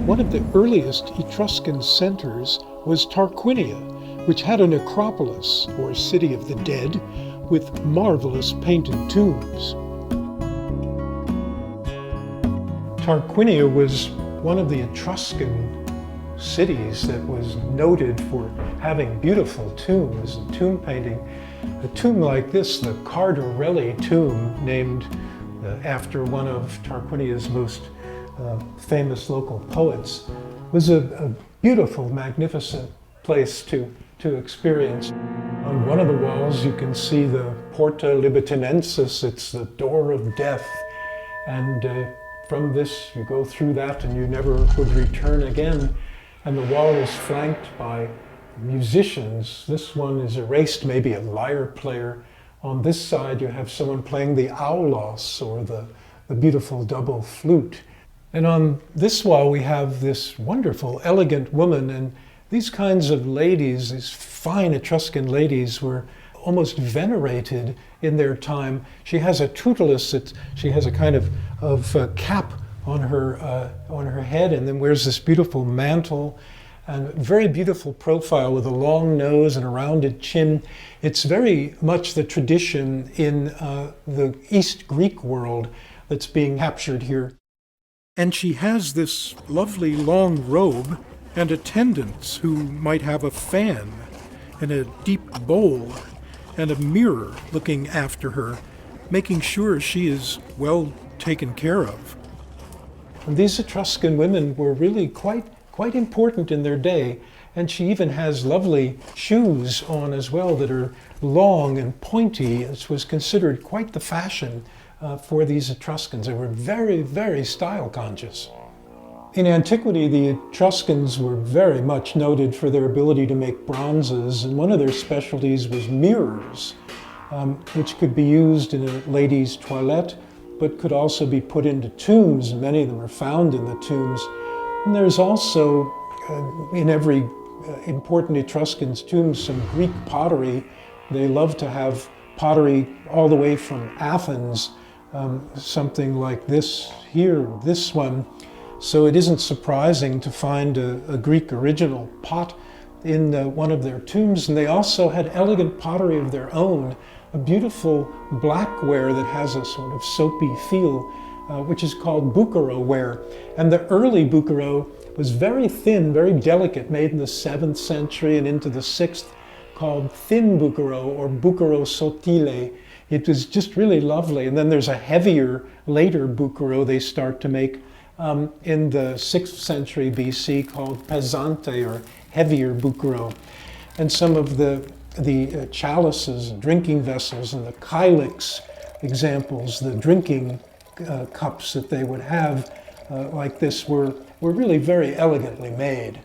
One of the earliest Etruscan centers was Tarquinia, which had a necropolis, or city of the dead, with marvelous painted tombs. Tarquinia was one of the Etruscan cities that was noted for having beautiful tombs and tomb painting. A tomb like this, the Carderelli Tomb, named after one of Tarquinia's most famous local poets, was a beautiful, magnificent place to experience. On one of the walls you can see the Porta Libitinensis, it's the door of death, and from this you go through that and you never would return again. And the wall is flanked by musicians. This one is erased, maybe a lyre player. On this side you have someone playing the aulos, or the beautiful double flute. And on this wall we have this wonderful, elegant woman, and these kinds of ladies, these fine Etruscan ladies, were almost venerated in their time. She has a tutelus, she has a kind of cap on her head, and then wears this beautiful mantle, and a very beautiful profile with a long nose and a rounded chin. It's very much the tradition in the East Greek world that's being captured here. And she has this lovely long robe and attendants who might have a fan and a deep bowl and a mirror looking after her, making sure she is well taken care of. And these Etruscan women were really quite important in their day, and she even has lovely shoes on as well that are long and pointy. This was considered quite the fashion for these Etruscans. They were very, very style conscious. In antiquity, the Etruscans were very much noted for their ability to make bronzes, and one of their specialties was mirrors, which could be used in a lady's toilette, but could also be put into tombs, and many of them are found in the tombs. And there's also, in every important Etruscan's tomb, some Greek pottery. They love to have pottery all the way from Athens, something like this here, this one. So it isn't surprising to find a Greek original pot in one of their tombs. And they also had elegant pottery of their own, a beautiful blackware that has a sort of soapy feel, which is called bucero ware. And the early bucero was very thin, very delicate, made in the 7th century and into the 6th, called thin bucero or bucero sottile. It was just really lovely. And then there's a heavier, later bucero they start to make in the 6th century BC called pesante, or heavier bucero. And some of the chalices, drinking vessels, and the kylix examples, the drinking cups that they would have like this, were really very elegantly made.